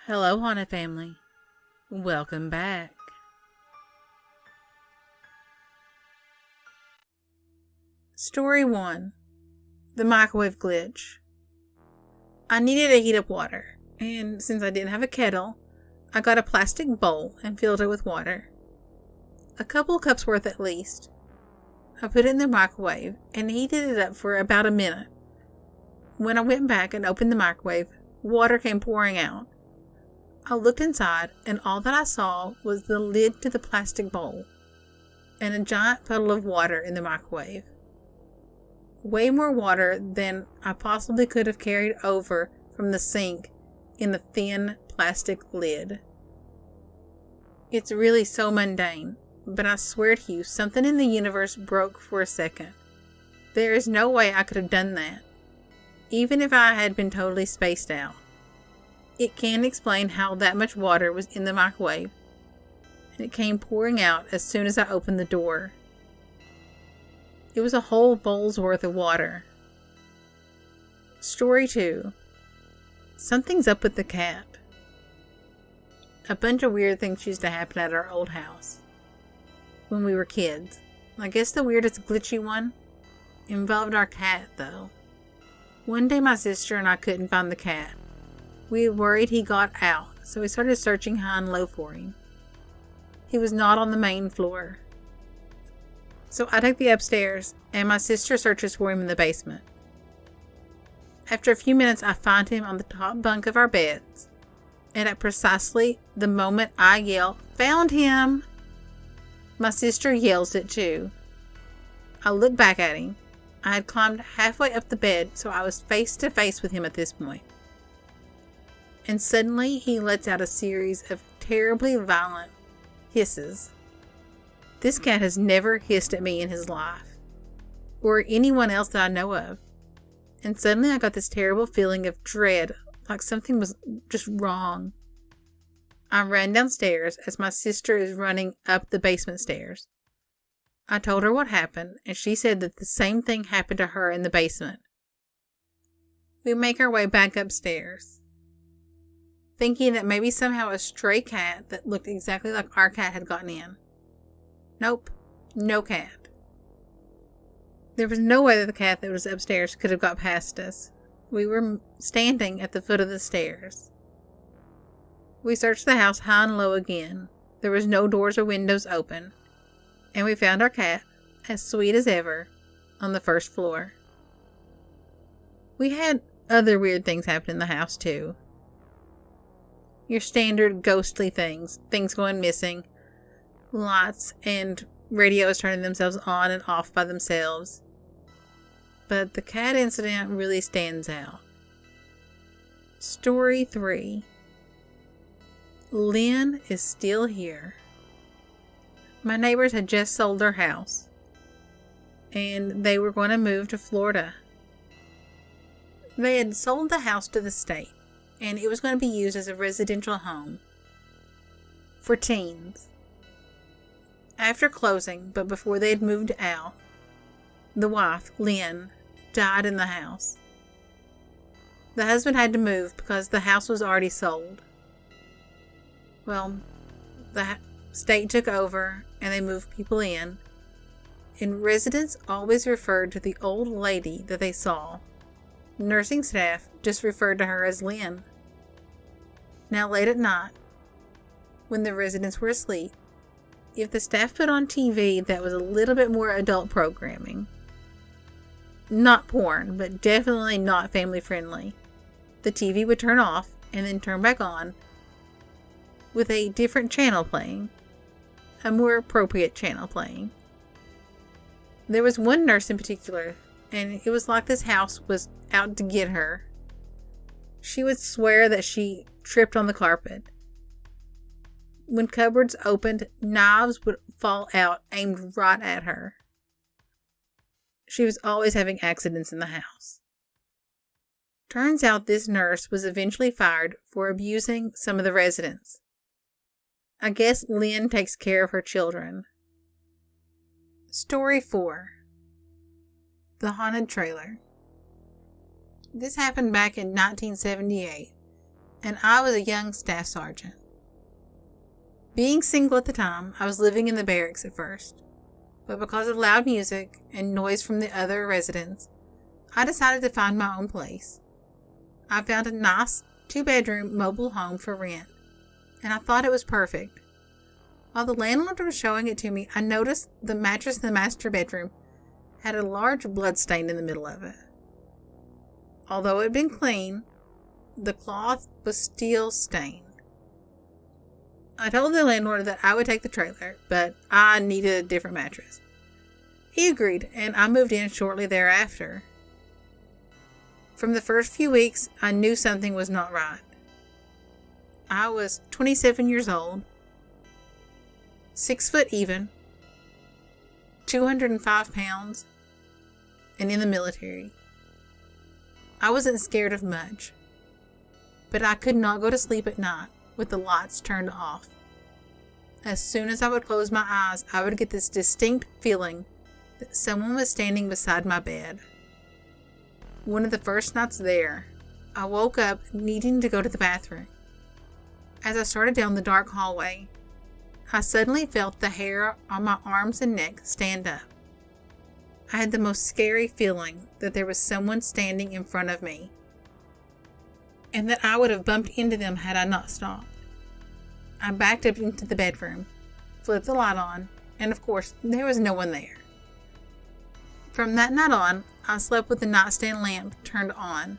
Hello, Haunted Family. Welcome back. Story 1. The Microwave Glitch. I needed to heat up water, and since I didn't have a kettle, I got a plastic bowl and filled it with water. A couple cups worth at least. I put it in the microwave and heated it up for about a minute. When I went back and opened the microwave, water came pouring out. I looked inside, and all that I saw was the lid to the plastic bowl and a giant puddle of water in the microwave. Way more water than I possibly could have carried over from the sink in the thin plastic lid. It's really so mundane, but I swear to you, something in the universe broke for a second. There is no way I could have done that, even if I had been totally spaced out. It can't explain how that much water was in the microwave, and it came pouring out as soon as I opened the door. It was a whole bowl's worth of water. Story 2. Something's up with the cat. A bunch of weird things used to happen at our old house when we were kids. I guess the weirdest glitchy one involved our cat, though. One day my sister and I couldn't find the cat. We were worried he got out, so we started searching high and low for him. He was not on the main floor. So I take the upstairs, and my sister searches for him in the basement. After a few minutes, I find him on the top bunk of our beds, and at precisely the moment I yell, "Found him!" my sister yells it too. I look back at him. I had climbed halfway up the bed, so I was face to face with him at this point. And suddenly he lets out a series of terribly violent hisses. This cat has never hissed at me in his life, or anyone else that I know of. And suddenly I got this terrible feeling of dread, like something was just wrong. I ran downstairs as my sister is running up the basement stairs. I told her what happened, and she said that the same thing happened to her in the basement. We make our way back upstairs, thinking that maybe somehow a stray cat that looked exactly like our cat had gotten in. Nope, no cat. There was no way that the cat that was upstairs could have got past us. We were standing at the foot of the stairs. We searched the house high and low again. There was no doors or windows open, and we found our cat, as sweet as ever, on the first floor. We had other weird things happen in the house too. Your standard ghostly things going missing, lights and radios turning themselves on and off by themselves. But the cat incident really stands out. Story 3. Lynn is still here. My neighbors had just sold their house, and they were going to move to Florida. They had sold the house to the state, and it was going to be used as a residential home for teens. After closing, but before they had moved out, the wife, Lynn, died in the house. The husband had to move because the house was already sold. Well, the state took over and they moved people in, and residents always referred to the old lady that they saw. Nursing staff just referred to her as Lynn. Now, late at night, when the residents were asleep, if the staff put on TV that was a little bit more adult programming, not porn, but definitely not family friendly, the TV would turn off and then turn back on with a different channel playing, a more appropriate channel playing. There was one nurse in particular, and it was like this house was out to get her. She would swear that she tripped on the carpet. When cupboards opened, knives would fall out aimed right at her. She was always having accidents in the house. Turns out this nurse was eventually fired for abusing some of the residents. I guess Lynn takes care of her children. Story 4. The Haunted Trailer. This happened back in 1978, and I was a young staff sergeant. Being single at the time, I was living in the barracks at first, but because of loud music and noise from the other residents, I decided to find my own place. I found a nice 2-bedroom mobile home for rent, and I thought it was perfect. While the landlord was showing it to me, I noticed the mattress in the master bedroom had a large blood stain in the middle of it. Although it had been clean, the cloth was still stained. I told the landlord that I would take the trailer, but I needed a different mattress. He agreed, and I moved in shortly thereafter. From the first few weeks, I knew something was not right. I was 27 years old, 6 foot even, 205 pounds, and in the military. I wasn't scared of much, but I could not go to sleep at night with the lights turned off. As soon as I would close my eyes, I would get this distinct feeling that someone was standing beside my bed. One of the first nights there, I woke up needing to go to the bathroom. As I started down the dark hallway, I suddenly felt the hair on my arms and neck stand up. I had the most scary feeling that there was someone standing in front of me, and that I would have bumped into them had I not stopped. I backed up into the bedroom, flipped the light on, and of course, there was no one there. From that night on, I slept with the nightstand lamp turned on.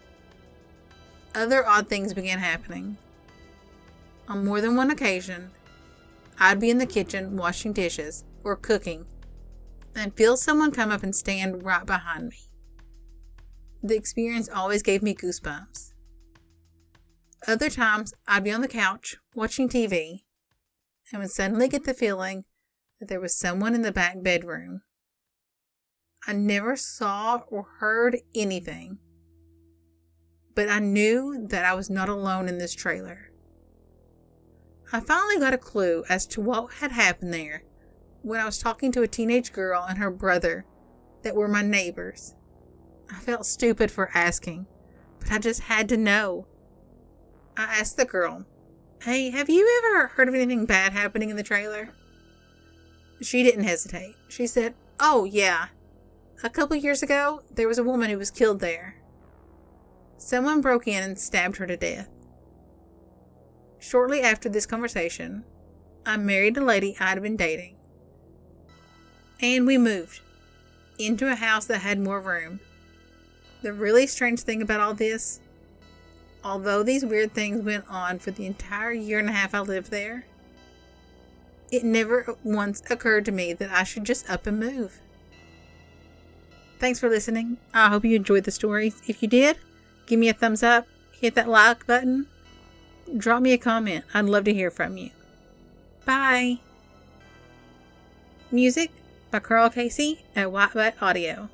Other odd things began happening. On more than one occasion, I'd be in the kitchen washing dishes or cooking and feel someone come up and stand right behind me. The experience always gave me goosebumps. Other times, I'd be on the couch watching TV and would suddenly get the feeling that there was someone in the back bedroom. I never saw or heard anything, but I knew that I was not alone in this trailer. I finally got a clue as to what had happened there when I was talking to a teenage girl and her brother that were my neighbors. I felt stupid for asking, but I just had to know. I asked the girl, "Hey, have you ever heard of anything bad happening in the trailer?" She didn't hesitate. She said, "Oh, yeah. A couple years ago, there was a woman who was killed there. Someone broke in and stabbed her to death." Shortly after this conversation, I married a lady I'd been dating, and we moved into a house that had more room. The really strange thing about all this, although these weird things went on for the entire year and a half I lived there, it never once occurred to me that I should just up and move. Thanks for listening. I hope you enjoyed the story. If you did, give me a thumbs up, hit that like button, drop me a comment. I'd love to hear from you. Bye. Music by Carl Casey at White Butt Audio.